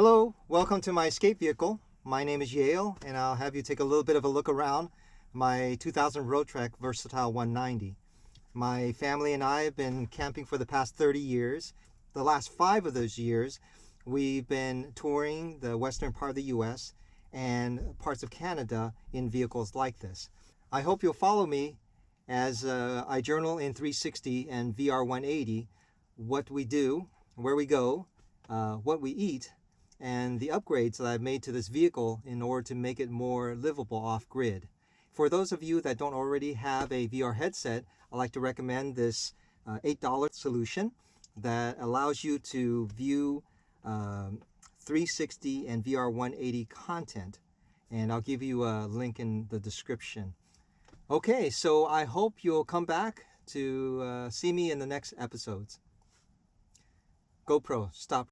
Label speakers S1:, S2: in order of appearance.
S1: Hello, welcome to my escape vehicle. My name is Yale, and I'll have you take a little bit of a look around my 2000 Roadtrek Versatile 190. My family and I have been camping for the past 30 years. The last 5 of those years, we've been touring the western part of the US and parts of Canada in vehicles like this. I hope you'll follow me as I journal in 360 and VR 180 what we do, where we go, what we eat, and the upgrades that I've made to this vehicle in order to make it more livable off-grid. For those of you that don't already have a VR headset, I'd like to recommend this $8 solution that allows you to view 360 and VR 180 content. And I'll give you a link in the description. Okay, so I hope you'll come back to see me in the next episodes. GoPro, stop.